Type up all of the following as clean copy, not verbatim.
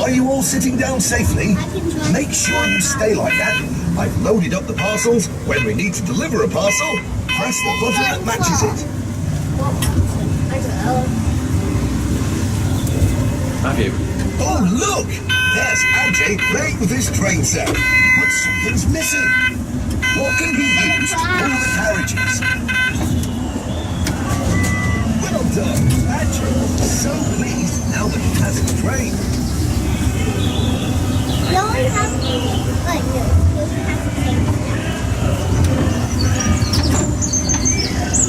Are you all sitting down safely? Make sure you stay like that. I've loaded up the parcels. When we need to deliver a parcel, press the button that matches it. I don't know. Have you? Oh, look! There's Ajay playing with his train set. But something's missing. What can he use to pull the carriages? Well done, Ajay. So pleased now that he has his train. No one has to like this.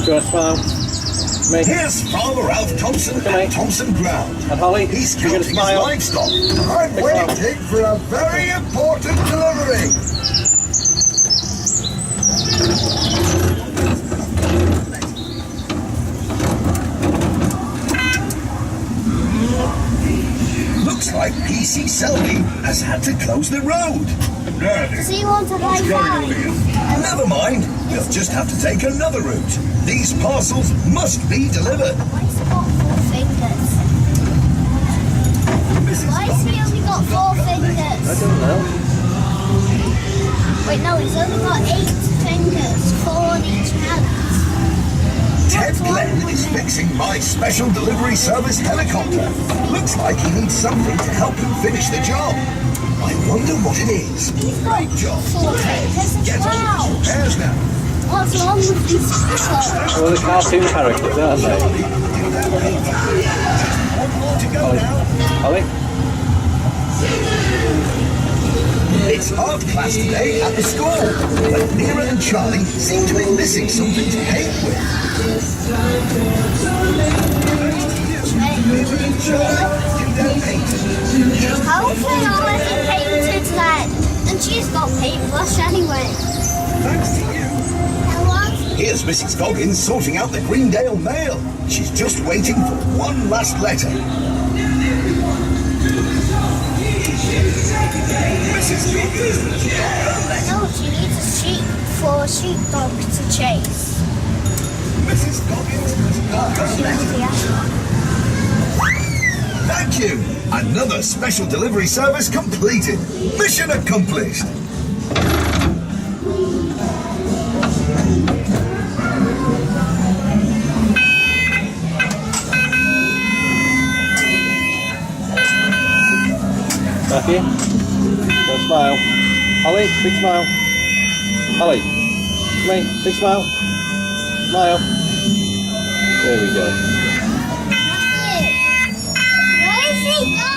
Do you want to smile? Me? Here's Farmer Alf Thompson at Thompson Ground. And Holly, He's you're going to counting his smile? livestock. I'm waiting for a very important delivery. Looks like PC Selby has had to close the road. So you want to buy that? Never mind, we'll just have to take another route. These parcels must be delivered. Why has he got 4 fingers? Why has he only got 4 fingers? I don't know. Wait, no, he's only got 8 fingers, 4 on each hand. Ted Glenn is fixing my special delivery service helicopter. Looks like he needs something to help him finish the job. I wonder what it is. Great job. 4 fingers as Get on well. with repairs now. What's wrong with these people? Well, the cartoon characters, aren't they? One more to go now. Holly? It's art class today at the school, but Nira and Charlie seem to be missing something to paint with. Nira and Charlie, do their painting. How have they already painted then? And she's got paintbrush anyway. Thanks to you. Here's Mrs. Goggins sorting out the Greendale mail. She's just waiting for one last letter. Mrs. Goggins, No, she needs a sheep for a sheepdog to chase. Mrs. Goggins, thank you. Another special delivery service completed. Mission accomplished. Matthew? Go smile. Holly, big smile. Holly, come here, big smile. Smile. There we go. Where is he going?